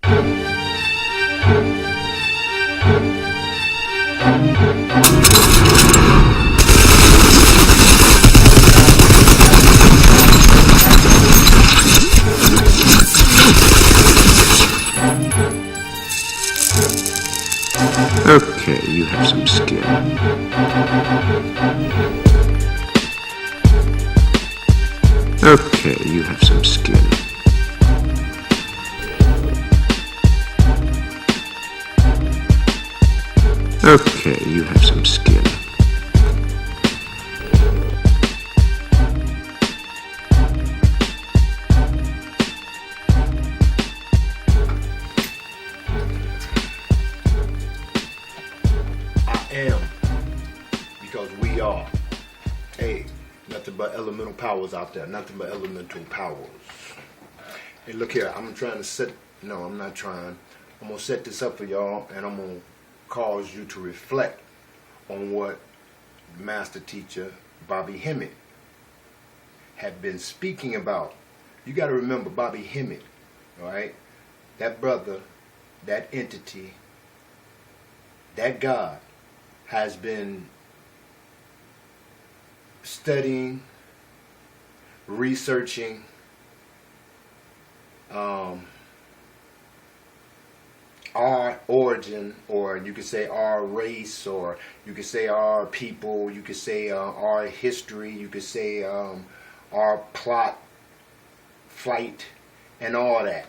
Okay, you have some skin. Okay, you have some skin. Okay, you have some skin. Because we are. Hey, nothing but elemental powers out there. Nothing but elemental powers. Hey, look here. I'm trying to set. No, I'm not trying. I'm going to set this up for y'all, and I'm going to cause you to reflect on what Master Teacher Bobby Hemmitt had been speaking about. You got to remember Bobby Hemmitt, all right? That brother, that entity, that God has been studying, researching, our origin, or you could say our race, or you could say our people, you could say our history, you could say our plot, flight, and all that.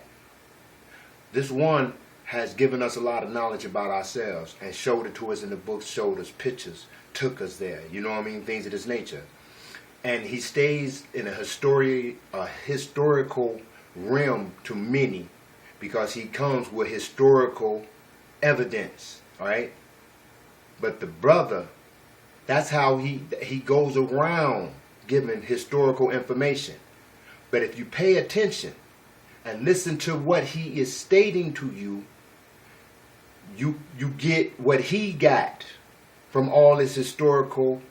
This one has given us a lot of knowledge about ourselves and showed it to us in the books, showed us pictures, took us there, you know what I mean, things of this nature. And he stays in a historical realm to many because he comes with historical evidence, all right? But the brother, that's how he goes around giving historical information. But if you pay attention and listen to what he is stating to you, you get what he got from all this historical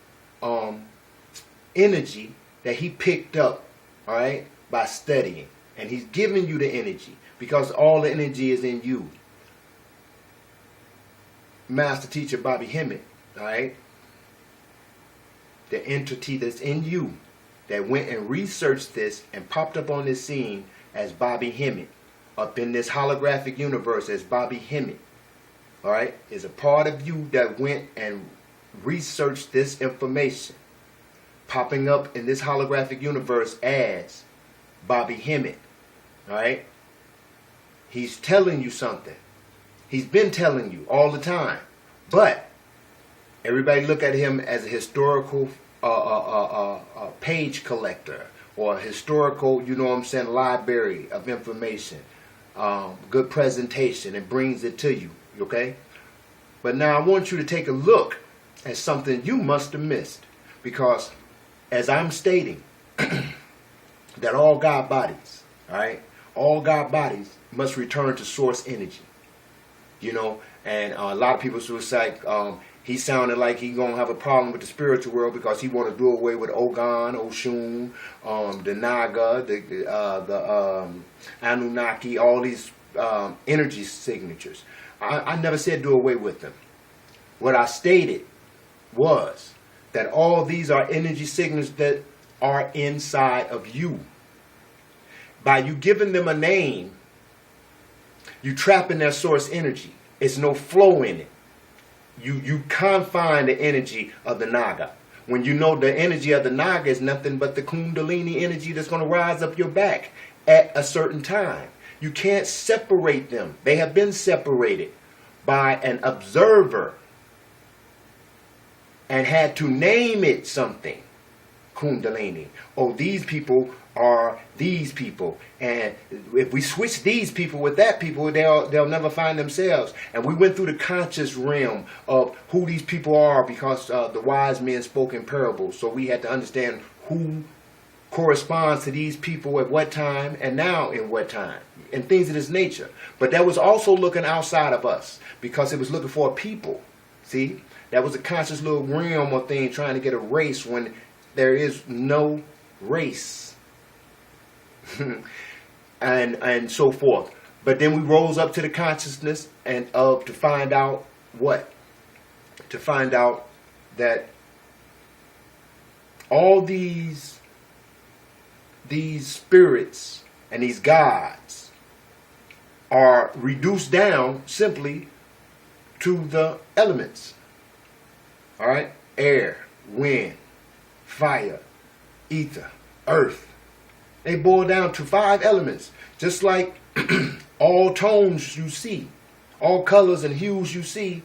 energy that he picked up, all right, by studying. And he's giving you the energy because all the energy is in you. Master Teacher Bobby Hemmitt, all right, the entity that's in you that went and researched this and popped up on this scene as Bobby Hemmitt, up in this holographic universe as Bobby Hemmitt, all right, is a part of you that went and researched this information, popping up in this holographic universe as Bobby Hemmitt, all right? He's telling you something. He's been telling you all the time. But everybody look at him as a historical page collector or a historical, you know what I'm saying, library of information. Good presentation and brings it to you, okay? But now I want you to take a look at something you must have missed. Because as I'm stating, that all God bodies, all right, all God bodies must return to source energy. You know, and a lot of people was like, he sounded like he gonna have a problem with the spiritual world because he want to do away with Ogun, Oshun, the Naga, the Anunnaki, all these energy signatures. I never said do away with them. What I stated was that all these are energy signatures that are inside of you. By you giving them a name, you trapping their source energy. It's no flow in it. You confine the energy of the Naga. When you know the energy of the Naga is nothing but the Kundalini energy that's going to rise up your back at a certain time. You can't separate them. They have been separated by an observer and had to name it something. Kundalini. Oh, these people are these people, and if we switch these people with that people, they'll never find themselves. And we went through the conscious realm of who these people are because the wise men spoke in parables. So we had to understand who corresponds to these people at what time and now in what time and things of this nature. But that was also looking outside of us because it was looking for a people. See, that was a conscious little realm of thing trying to get a race when there is no race. and so forth. But then we rose up to the consciousness and to find out what? To find out that all these spirits and these gods are reduced down simply to the elements. All right? Air, wind, fire, ether, earth. They boil down to 5 elements. Just like all tones you see, all colors and hues you see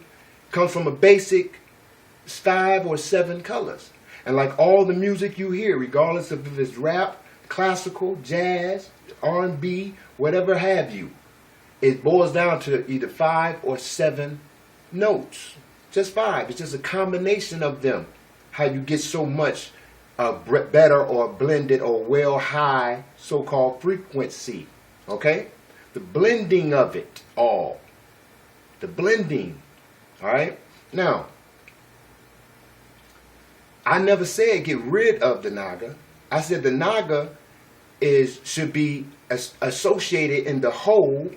come from a basic 5 or 7 colors. And like all the music you hear, regardless of if it's rap, classical, jazz, R&B, whatever have you, it boils down to either 5 or 7 notes. Just 5. It's just a combination of them. How you get so much better or blended or well high so-called frequency. Okay? The blending of it all. The blending. Alright? Now, I never said get rid of the Naga. I said the Naga should be associated in the whole,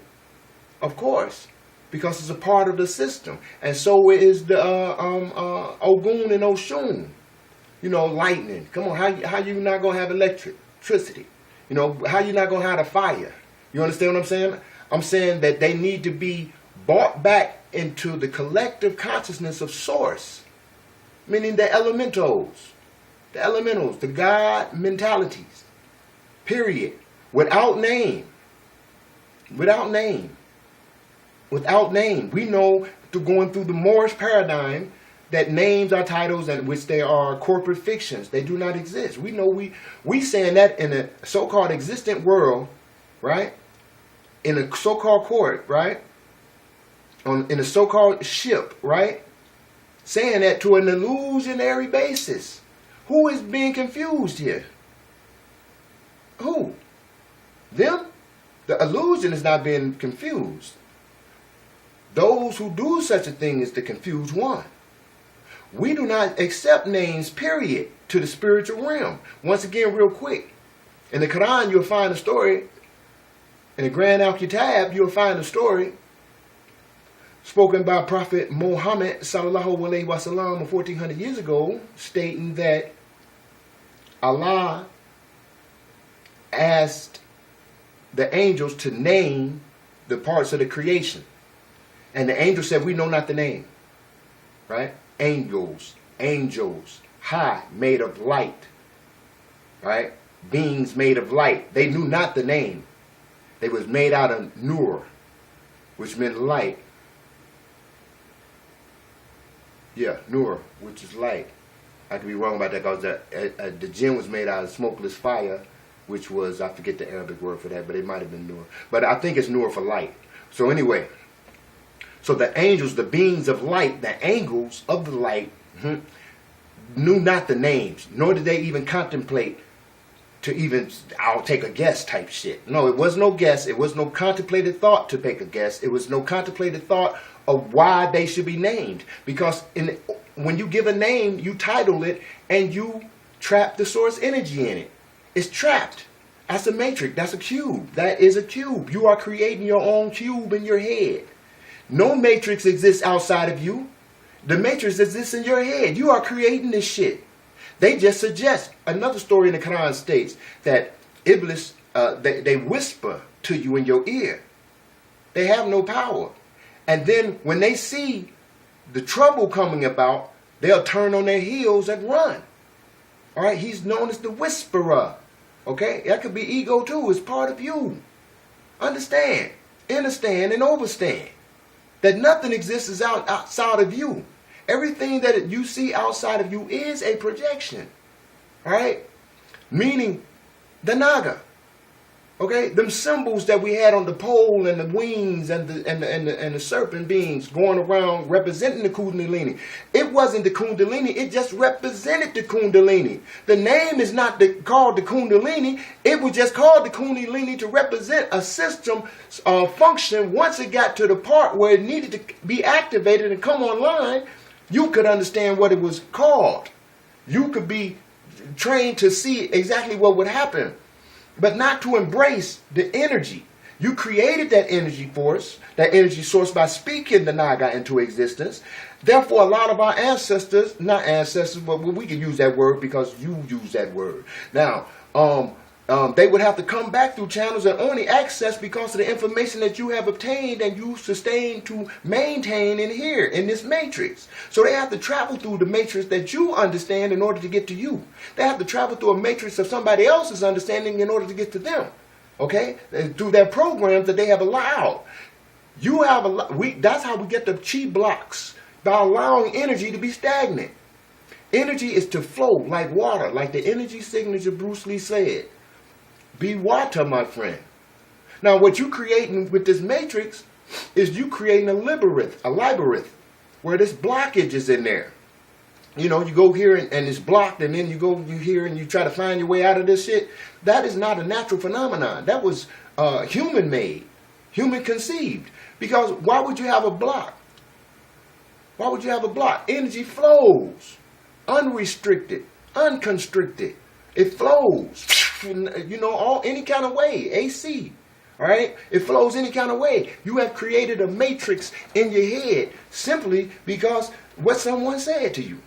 of course, because it's a part of the system. And so is the Ogun and Oshun. You know, lightning. Come on, how you not going to have electricity? You know, how you not going to have the fire? You understand what I'm saying? I'm saying that they need to be brought back into the collective consciousness of source. Meaning the elementals, the God mentalities, period. Without name. Without name. Without name. We know through going through the Moorish paradigm that names are titles and which they are corporate fictions. They do not exist. We know we saying that in a so-called existent world, right? In a so-called court, right? In a so-called ship, right? Saying that to an illusionary basis. Who is being confused here? Who? Them? The illusion is not being confused. Those who do such a thing is the confused one. We do not accept names, period, to the spiritual realm. Once again, real quick. In the Quran, you'll find a story. In the Grand Al-Kitab, you'll find a story spoken by Prophet Muhammad sallallahu alaihi wasallam 1400 years ago, stating that Allah asked the angels to name the parts of the creation. And the angel said, we know not the name. Right? Angels, high, made of light. Right? Beings made of light. They knew not the name. They was made out of nur, which meant light. Yeah, nur, which is light. I could be wrong about that because the jinn was made out of smokeless fire, which was, I forget the Arabic word for that, but it might have been nur. But I think it's nur for light. So anyway, so the angels, the beings of light, the angels of the light, knew not the names, nor did they even contemplate to even, I'll take a guess type shit. No, it was no guess. It was no contemplated thought to take a guess. It was no contemplated thought of why they should be named. Because when you give a name, you title it and you trap the source energy in it. It's trapped. That's a matrix. That's a cube. That is a cube. You are creating your own cube in your head. No matrix exists outside of you. The matrix exists in your head. You are creating this shit. They just suggest. Another story in the Quran states that Iblis, they whisper to you in your ear. They have no power. And then when they see the trouble coming about, they'll turn on their heels and run. All right, he's known as the whisperer. Okay, that could be ego too. It's part of you. Understand, understand, and overstand that nothing exists outside of you. Everything that you see outside of you is a projection. All right, meaning the Naga. Okay, them symbols that we had on the pole and the wings and the serpent beings going around representing the Kundalini. It wasn't the Kundalini, it just represented the Kundalini. The name is not called the Kundalini, it was just called the Kundalini to represent a system function. Once it got to the part where it needed to be activated and come online, you could understand what it was called. You could be trained to see exactly what would happen. But not to embrace the energy. You created that energy force, that energy source by speaking the Naga into existence. Therefore, a lot of our ancestors, not ancestors, but we can use that word because you use that word. Now, they would have to come back through channels and only access because of the information that you have obtained and you sustain to maintain in here, in this matrix. So they have to travel through the matrix that you understand in order to get to you. They have to travel through a matrix of somebody else's understanding in order to get to them. Okay? Through their programs that they have allowed. You have that's how we get the chi blocks, by allowing energy to be stagnant. Energy is to flow like water, like the energy signature Bruce Lee said. Be water, my friend. Now, what you creating with this matrix is you creating a labyrinth, where this blockage is in there. You know, you go here and it's blocked, and then you here and you try to find your way out of this shit. That is not a natural phenomenon. That was human-made, human-conceived. Because why would you have a block? Why would you have a block? Energy flows, unrestricted, unconstricted. It flows, you know, any kind of way, AC. All right? It flows any kind of way. You have created a matrix in your head simply because what someone said to you.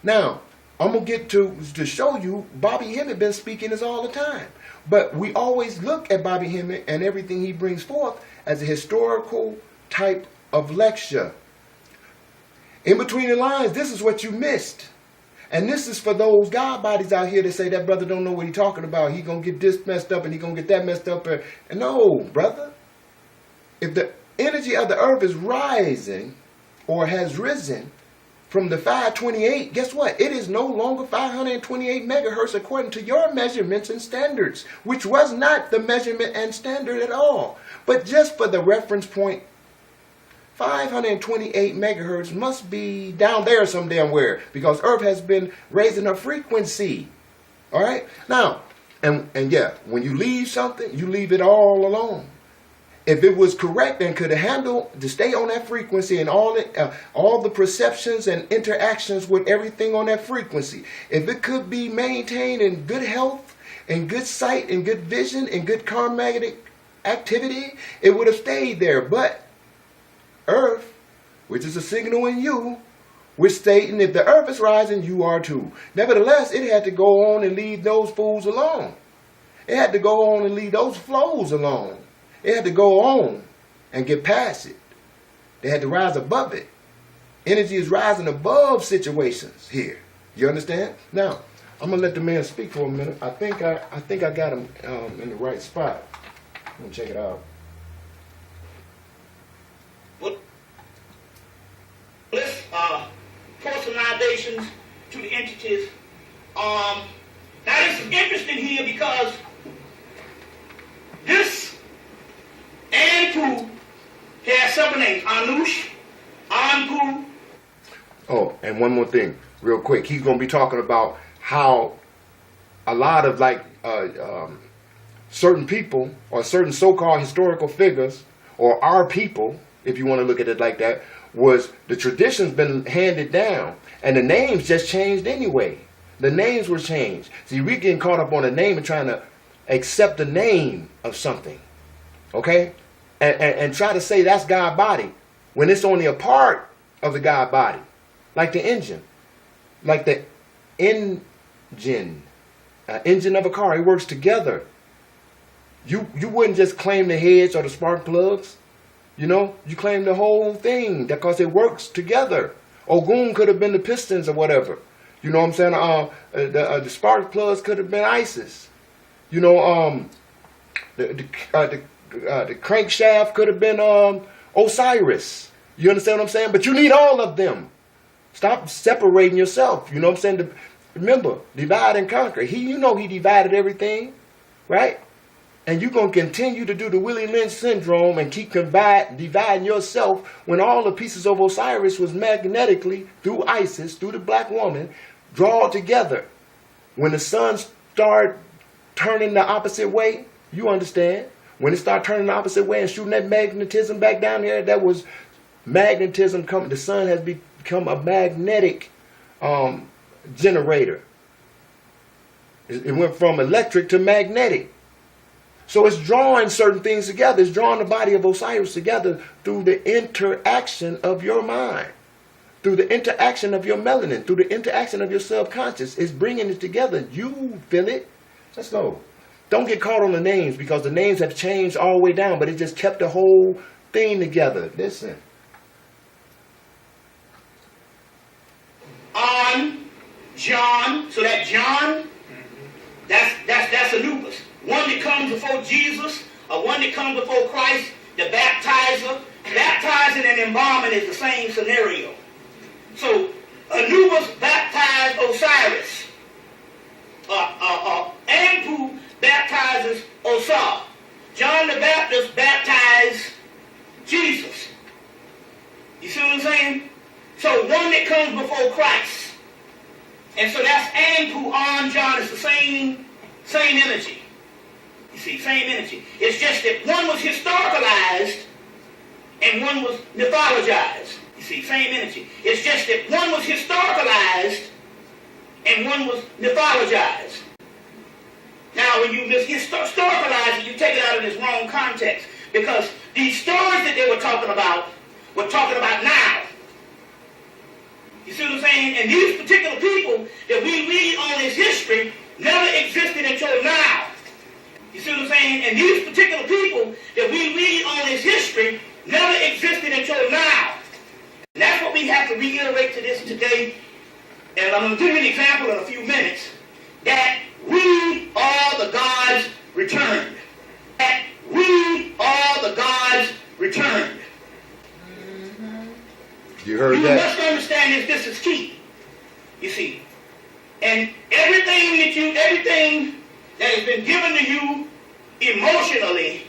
Now, I'm going to get to show you Bobby Hemmett been speaking this all the time. But we always look at Bobby Hemmett and everything he brings forth as a historical type of lecture. In between the lines, this is what you missed. And this is for those God bodies out here that say that brother don't know what he's talking about. He going to get this messed up and he going to get that messed up. And no, brother. If the energy of the earth is rising or has risen from the 528, guess what? It is no longer 528 megahertz according to your measurements and standards, which was not the measurement and standard at all. But just for the reference point, 528 megahertz must be down there some damn where, because Earth has been raising her frequency. All right? Now, and yeah, when you leave something, you leave it all alone. If it was correct and could handle to stay on that frequency and all the perceptions and interactions with everything on that frequency, if it could be maintained in good health and good sight and good vision and good karmatic activity, it would have stayed there. But Earth, which is a signal in you, which stating if the earth is rising, you are too. Nevertheless, it had to go on and leave those fools alone. It had to go on and leave those flows alone. It had to go on and get past it. They had to rise above it. Energy is rising above situations here. You understand? Now, I'm gonna let the man speak for a minute. I think I got him in the right spot. Let me check it out. Let's pour some libations to the entities. Now this is interesting here because this Anpu has several names. Anush, Anpu. Oh, and one more thing, real quick. He's going to be talking about how a lot of certain people or certain so-called historical figures, or our people, if you want to look at it like that, was the tradition's been handed down and the names just changed anyway. The names were changed. See, we getting caught up on a name and trying to accept the name of something, okay? And try to say that's God body when it's only a part of the God body. Like the engine. Like the engine of a car. It works together. You wouldn't just claim the heads or the spark plugs. You know, you claim the whole thing because it works together. Ogun could have been the pistons or whatever. You know what I'm saying? The spark plugs could have been ISIS. You know, the crankshaft could have been Osiris. You understand what I'm saying? But you need all of them. Stop separating yourself. You know what I'm saying? Remember, divide and conquer. He divided everything, right? And you're going to continue to do the Willie Lynch syndrome and keep dividing yourself when all the pieces of Osiris was magnetically, through Isis, through the black woman, drawn together. When the sun started turning the opposite way, you understand? When it started turning the opposite way and shooting that magnetism back down here, that was magnetism coming. The sun has become a magnetic generator. It went from electric to magnetic. So it's drawing certain things together. It's drawing the body of Osiris together through the interaction of your mind, through the interaction of your melanin, through the interaction of your subconscious. It's bringing it together. You feel it. Let's go. Don't get caught on the names, because the names have changed all the way down, but it just kept the whole thing together. Listen. On John, so that John, that's Anubis. One that comes before Jesus, or one that comes before Christ, the baptizer. Baptizing and embalming is the same scenario. So Anubis baptized Osiris. Anpu baptizes Osar. John the Baptist baptized Jesus. You see what I'm saying? So one that comes before Christ. And so that's Anpu on John. It's the same energy. You see, same energy. It's just that one was historicalized and one was mythologized. You see, same energy. It's just that one was historicalized and one was mythologized. Now, when you historicalize it, you take it out of this wrong context. Because these stories that they were talking about now. You see what I'm saying? And these particular people that we read on this history never existed until now. You see what I'm saying? And these particular people that we read on this history never existed until now. And that's what we have to reiterate to this today. And I'm going to give you an example in a few minutes. That we are the gods returned. That we are the gods returned. You heard you that? must understand this is key. You see. And everything that has been given to you emotionally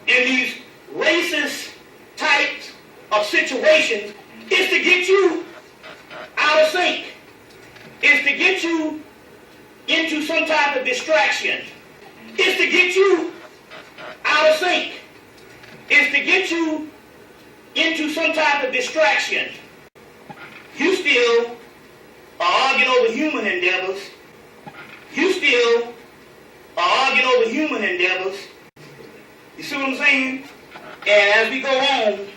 in these racist types of situations is to get you out of sync. Is to get you into some type of distraction. Is to get you out of sync. Is to get you into some type of distraction. You still are arguing over human endeavors. You still are arguing over human endeavors. You see what I'm saying? And as we go on,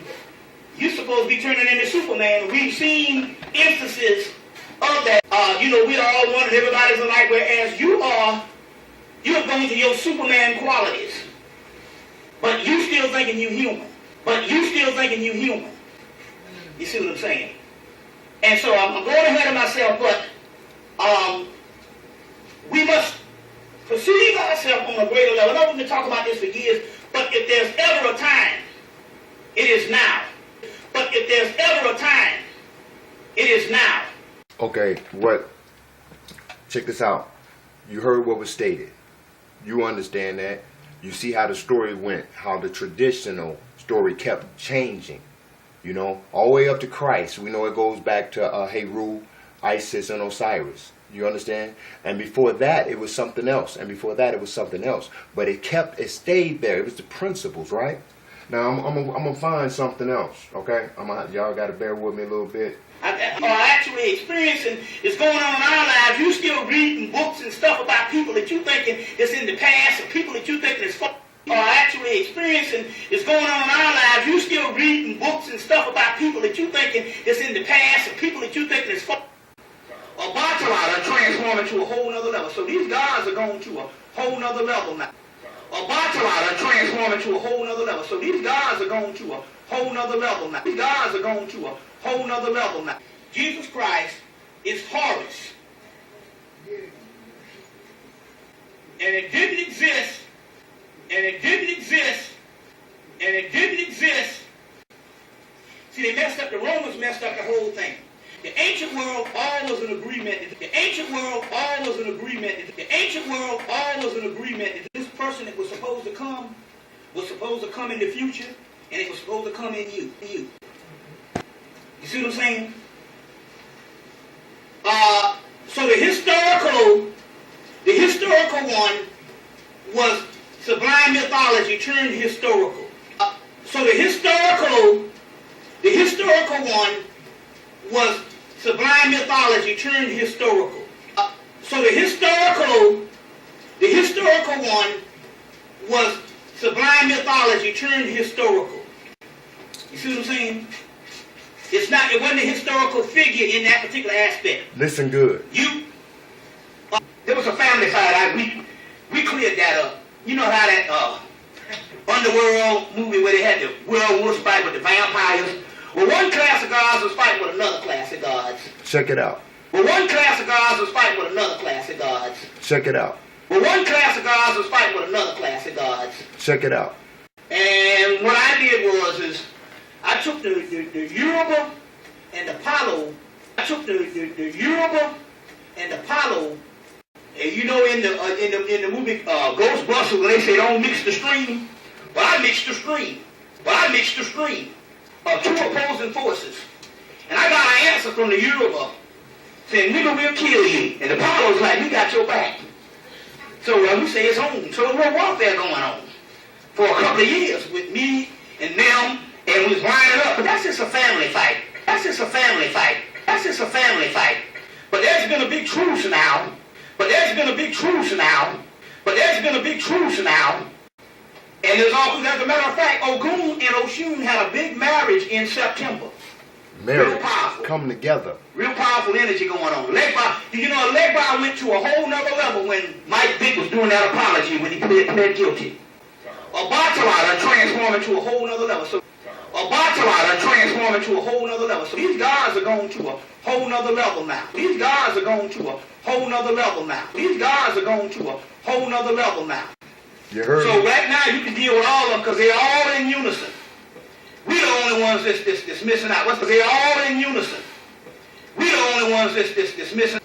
you're supposed to be turning into Superman. We've seen instances of that. We're all one and everybody's alike, whereas you're going to your Superman qualities. But you still thinking you human. You see what I'm saying? And so I'm going ahead of myself, but we must perceive ourselves on a greater level. I know we've been talking about this for years, but if there's ever a time, it is now. But if there's ever a time, it is now. Okay, check this out. You heard what was stated. You understand that. You see how the story went, how the traditional story kept changing, all the way up to Christ. We know it goes back to Heru, Isis, and Osiris. You understand? And before that, it was something else. And before that, it was something else. But it stayed there. It was the principles, right? Now, I'm going to find something else, okay? Y'all got to bear with me a little bit. Actually experiencing is going on in our lives. You still reading books and stuff about people that you thinking is in the past, or people that you thinking is actually experiencing is going on in our lives. You still reading books and stuff about people that you thinking is in the past, or people that you thinking is or Baccarat are transforming to a whole nother level. So these guys are going to a whole nother level now. Or Baccarat are transforming to a whole nother level. So these guys are going to a whole nother level now. These guys are going to a whole nother level now. Jesus Christ is Horus. And it didn't exist. And it didn't exist. And it didn't exist. See, they messed up, the Romans messed up the whole thing. The ancient world all was an agreement. The ancient world all was an agreement. The ancient world all was an agreement that this person that was supposed to come in the future, and it was supposed to come in you. You see what I'm saying? So the historical one was sublime mythology turned historical. So the historical one was sublime mythology turned historical. So the historical one was sublime mythology turned historical. You see what I'm saying? It wasn't a historical figure in that particular aspect. Listen good. There was a family fight. We cleared that up. You know how that Underworld movie where they had the werewolves fight with the vampires? Well, one class of gods was fighting with another class of gods. Check it out. Well, one class of gods was fighting with another class of gods. Check it out. Well, one class of gods was fighting with another class of gods. Check it out. And what I did was I took the Yoruba and the Palo. I took the Yoruba and the Palo. And you know in the movie Ghostbusters when they say don't mix the stream, but I mixed the stream. Of two opposing forces. And I got an answer from the Yoruba saying, nigga, we'll kill you. And the Palo's like, we got your back. So we say it's on. So a little warfare going on for a couple of years with me and them, and we was lining up. But that's just a family fight. But there's been a big truce now. And as a matter of fact, Ogun and Oshun had a big marriage in September. Marriage. Real powerful. Come together. Real powerful energy going on. Legba went to a whole nother level when Mike Vick was doing that apology when he pled guilty. Obatala transformed into a whole nother level. So these guys are going to a whole nother level now. You heard So me. right now you can deal with all of them because they're all in unison. We're the only ones that's missing out. Because they're all in unison. We're the only ones that's missing.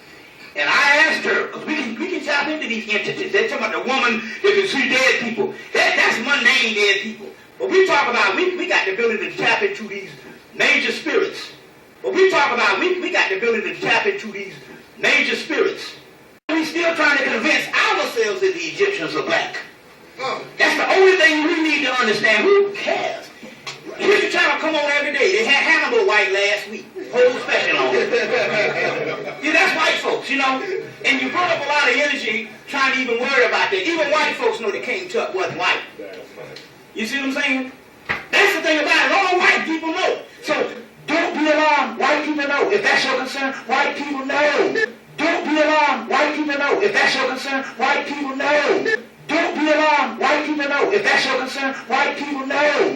And I asked her, because we can tap into these entities. They're talking about the woman that can see dead people. That's mundane dead people. But we talk about, we got the ability to tap into these major spirits. We got the ability to tap into these major spirits. We still trying to convince ourselves that the Egyptians are black. That's the only thing we need to understand. Who cares? History Channel come on every day. They had Hannibal White last week. Whole special on it. Yeah, that's white folks, you know. And you brought up a lot of energy trying to even worry about that. Even white folks know that King Tut wasn't white. You see what I'm saying? That's the thing about it. All white people know. So don't be alarmed. White people know. If that's your concern, white people know. Don't be alarmed. White people know. If that's your concern, white people know. Don't be alarmed. White people know. If that's your concern, white people know.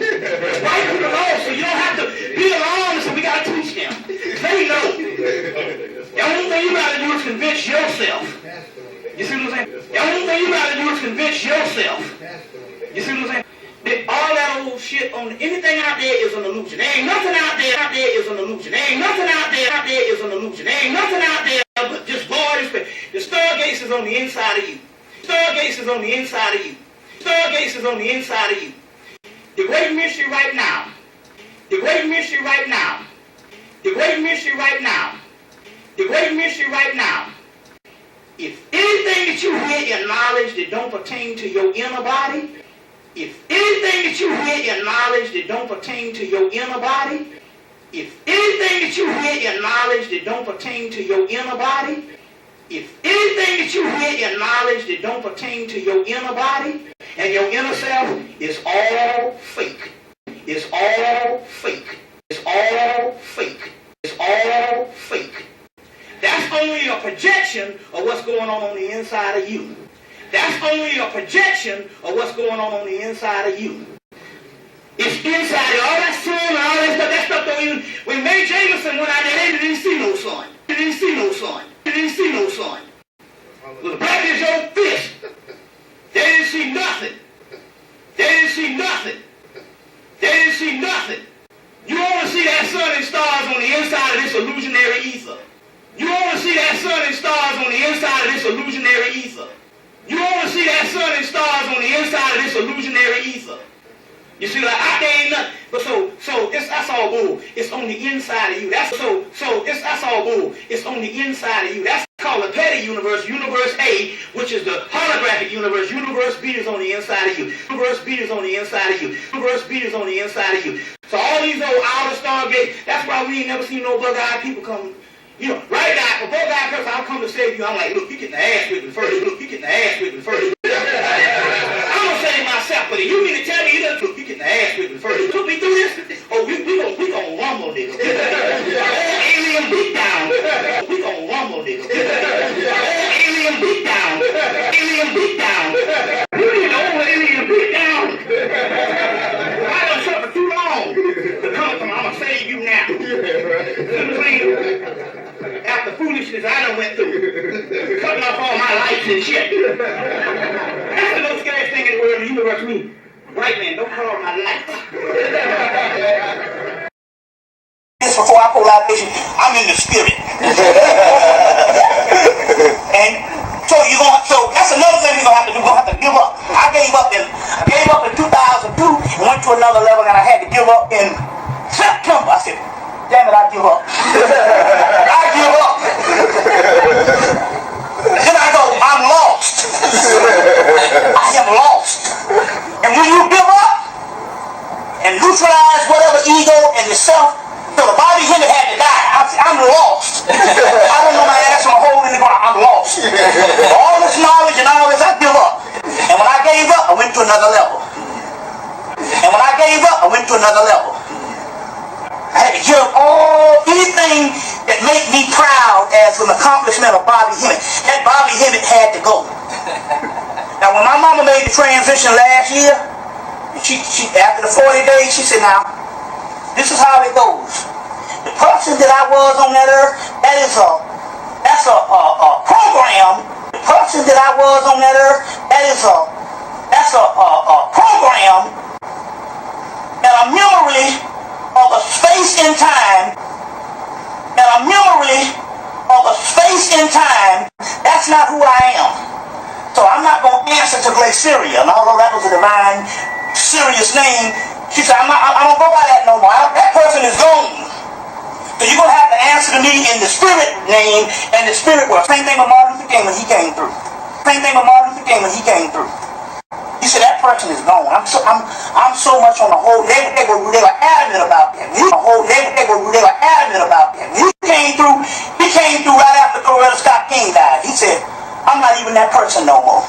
White people know, so you don't have to be alarmed, so we got to teach them. They know. The only thing you got to do is convince yourself. You see what I'm saying? The only thing you got to do is convince yourself. You see what I'm saying? All that old shit on anything out there is an illusion. There ain't nothing out there is an illusion. There ain't nothing out there is an illusion. There ain't nothing out there but just void of space. The stargates is on the inside of you. Stargates is on the inside of you. Stargates is on the inside of you. The great mystery right now. The great mystery right now. The great mystery right now. The great mystery right now. If anything that you hear in knowledge that don't pertain to your inner body, if anything that you hear in knowledge that don't pertain to your inner body, if anything that you hear in knowledge that don't pertain to your inner body, if anything that you hear in knowledge that don't pertain to your inner body and your inner self is all fake. It's all fake. It's all fake. It's all fake. That's only a projection of what's going on the inside of you. That's only a projection of what's going on the inside of you. It's inside of all that sun and all that stuff don't even... When Mae Jemison went out there, they didn't see no sun. They didn't see no sun. They didn't see no sun. It was black as your fist. They didn't see nothing. They didn't see nothing. They didn't see nothing. You want to see that sun and stars on the inside of this illusionary ether. You want to see that sun and stars on the inside of this illusionary ether. You want to see that sun and stars on the inside of this illusionary ether. You see, like out there ain't nothing. But that's all bull. It's on the inside of you. That's all bull. It's on the inside of you. That's called the petty universe, universe A, which is the holographic universe. Universe B is on the inside of you. Universe B is on the inside of you. Universe B is on the inside of you. So all these old outer stargates, that's why we ain't never seen no bug-eyed people come. You know, right now, if a bug-eyed person, I'll come to save you. I'm like, look, you getting the ass whipping first. Look, you getting the ass whipping first. I'm going to save my myself with it. You mean to tell me you get the ass with me first? You took me through this? Oh, we gonna rumble, nigga. Alien beat down. We gonna rumble, nigga. Alien beat down. Alien beat down. You need an old alien beat down. I done suffered too long to come from. I'm gonna save you now. After foolishness I done went through, cutting off all my lights and shit. That's the most scariest thing in the world in the universe to me. White man, don't cut off my lights. This before I pull out vision, I'm in the spirit. And so that's another thing we're gonna have to do. We're gonna have to give up. I gave up in 2002 and went to another level, and I had to give up in September. I said, damn it, I give up. I give up. Then I go, I'm lost. I am lost. And when you give up and neutralize whatever ego and yourself, so the Bobby Hemmett had to die. I'm lost. I don't know my ass on a hole in the ground. I'm lost. All this knowledge and all this, I give up. And when I gave up, I went to another level. And when I gave up, I went to another level. I had to give up anything that made me proud as an accomplishment of Bobby Hemmett. That Bobby Hemmett had to go. Now, when my mama made the transition last year, she after the 40 days, she said, now, this is how it goes. The person that I was on that earth, that's a program. The person that I was on that earth, that's a program and a memory of a space and time. And a memory of a space and time. That's not who I am. So I'm not going to answer to Glaciria. And although that was a divine, serious name, she said, I don't go by that no more. That person is gone. So you're going to have to answer to me in the spirit name and the spirit world. Same thing with Martin Luther King when he came through. Same thing with Martin Luther King when he came through. He said, that person is gone. I'm so much on the whole. They were adamant about that. They were adamant about that. He came through right after Coretta Scott King died. He said, I'm not even that person no more.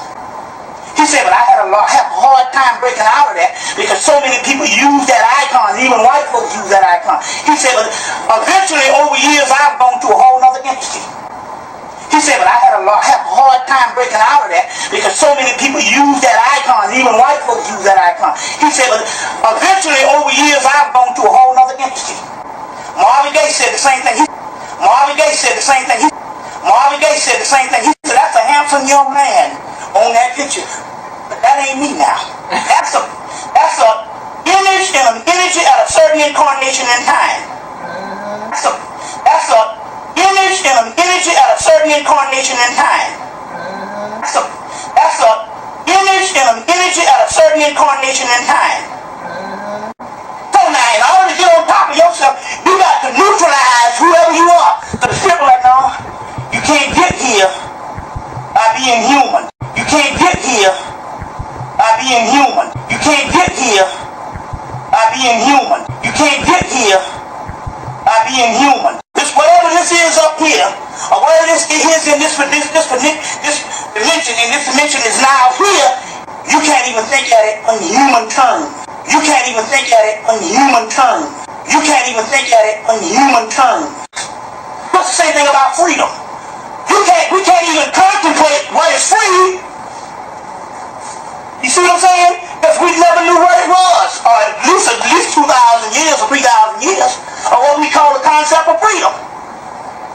He said, but I have a hard time breaking out of that because so many people use that icon. Even white folks use that icon. He said, but eventually over years I've gone to a whole other entity. He said, but I have a hard time breaking out of that because so many people use that icon. Even white folks use that icon. He said, but eventually over years I've gone to a whole other entity. Marvin Gaye said the same thing. Marvin Gaye said the same thing. He said, that's a handsome young man on that picture. But that ain't me now. That's a image and an energy at a certain incarnation in time. That's a image and an energy at a certain incarnation in time. That's a image and an energy at a certain incarnation in time. So now, in order to get on top of yourself, you got to neutralize whoever you are. So the spirit like, no, you can't get here by being human. You can't get here by being human. You can't get here by being human. You can't get here by being human. Whatever this is up here, or whatever this is in this dimension, and this dimension is now here, you can't even think at it on human terms. You can't even think at it on human terms. You can't even think at it on human terms. That's the same thing about freedom. We can't even contemplate what is free. You see what I'm saying? Because we never knew what it was, or at least 2,000 years or 3,000 years, or what we call the concept of freedom.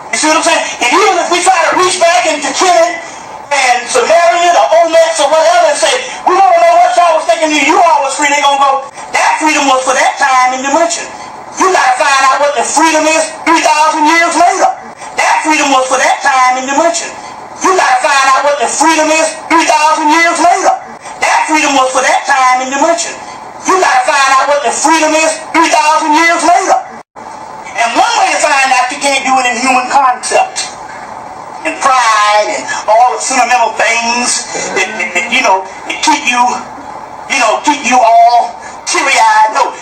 You see what I'm saying? And even if we try to reach back into Kemet and Sumerian or Olmecs or whatever and say, we don't know what y'all was thinking you all was free, they're going to go, that freedom was for that time and dimension. You got to find out what the freedom is 3,000 years later. That freedom was for that time and dimension. You got to find out what the freedom is 3,000 years later. That freedom was for that time and dimension. You got to find out what the freedom is 3,000 years later. And one way to find out you can't do it in human concept and pride and all the sentimental things that keep you all teary-eyed. No.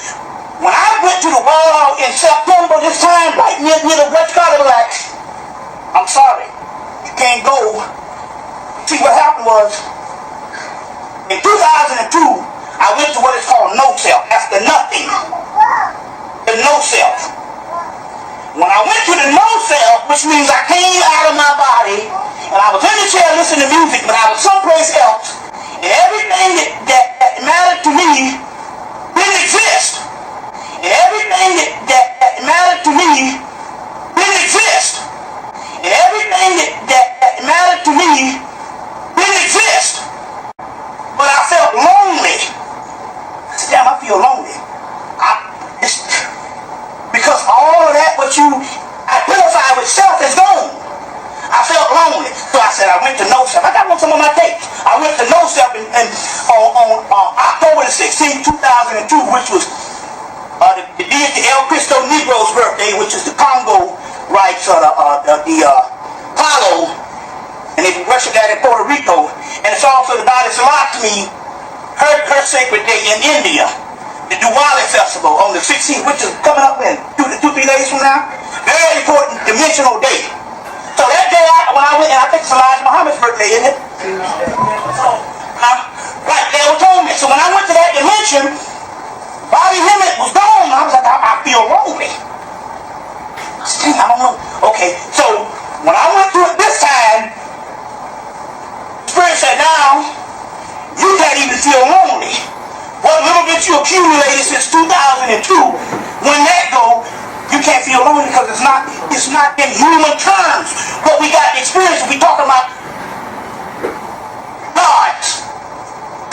When I went to the wall in September this time, right near the West Carter, like, I'm sorry, you can't go. See, what happened was, in 2002, I went to what is called no self. That's the nothing. The no self. When I went to the no self, which means I came out of my body, and I was in the chair listening to music, but I was someplace else, and everything that mattered to me didn't exist. And everything that mattered to me didn't exist. And everything that mattered to me didn't exist. But I felt lonely. I said, damn, I feel lonely. Because all of that what you identify with self is gone. I felt lonely. So I said, I went to no self. I got some of my tapes. I went to no self on October the 16th, 2002, which was the deity El Cristo Negro's birthday, which is the Congo rights or the Palo, and they worship that in Puerto Rico. And it's also the goddess Lakshmi, her sacred day in India. The Diwali festival on the 16th, which is coming up in 2 to 3 days from now. Very important dimensional day. So that day, when I went, and I think it's Elijah Muhammad's birthday, isn't it? Right, they were told me. So when I went to that dimension, Bobby Hemmett was gone. I was like, I feel lonely. I said, I don't know. Okay, so when I went through it this time, Spirit said, now, you can't even feel lonely. What little bit you accumulated since 2002, when that go, you can't feel lonely because it's not in human terms. What we got to experience, we talk about gods,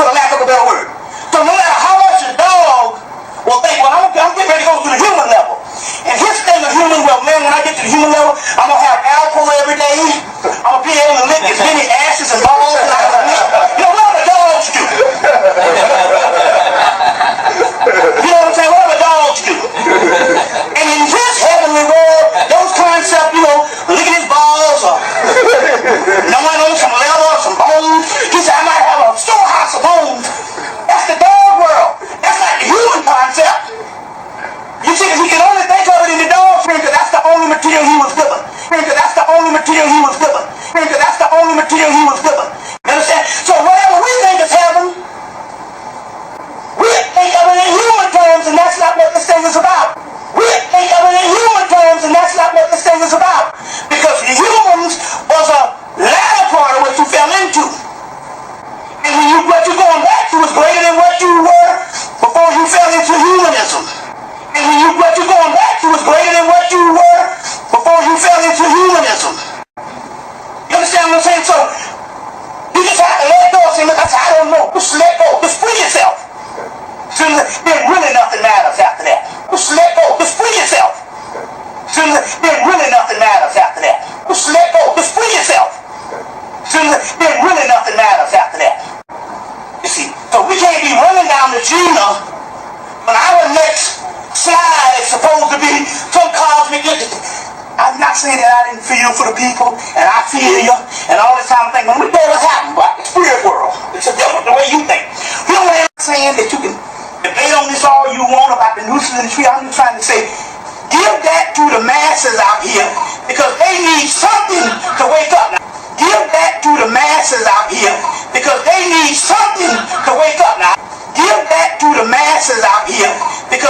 for the lack of a better word. So no matter how much a dog will think, well, I'm getting ready to go to the human level. And his thing of human, well, man, when I get to the human level, I'm going to have alcohol every day. I'm going to be able to lick as many asses and balls as I can lick. You know, what do the dogs do? You know what I'm saying? What do the dogs do? And in this heavenly world, those concepts, you know, licking his balls or gnawing on some leather or some bones. He said, I might have a storehouse of bones. That's the dog world. That's not the human concept. You see, he can only think of it in the dog frame because that's the only material he was given. Because that's the only material he was given. Because that's the only material he was given. You understand? So whatever we think is heaven, we think of it in human terms, and that's not what this thing is about. We think of it in human terms, and that's not what this thing is about. Because the humans was a latter part of what you fell into. And what you're going back to is greater than what you were before you fell into humanism. And what you're going back to is greater than what you were before you fell into humanism. You understand what I'm saying? So, you just have to let go and say, look, I don't know. Just let go. Just free yourself. Then really nothing matters after that. Just let go. Just free yourself. Then really nothing matters after that. Just let go. Just free yourself. Then really nothing matters after that. You see, so we can't be running down the Gina when our next slide is supposed to be some cosmic entity. I'm not saying that I didn't feel for the people, and I feel you, and all this time thing. When we know what happened, but the spirit world, it's a different the way you think. You know what I'm saying? That you can debate on this all you want about the nooses in the tree. I'm just trying to say, give that to the masses out here, because they need something to wake up now. Give that to the masses out here, because they need something to wake up now. Give that to the masses out here, because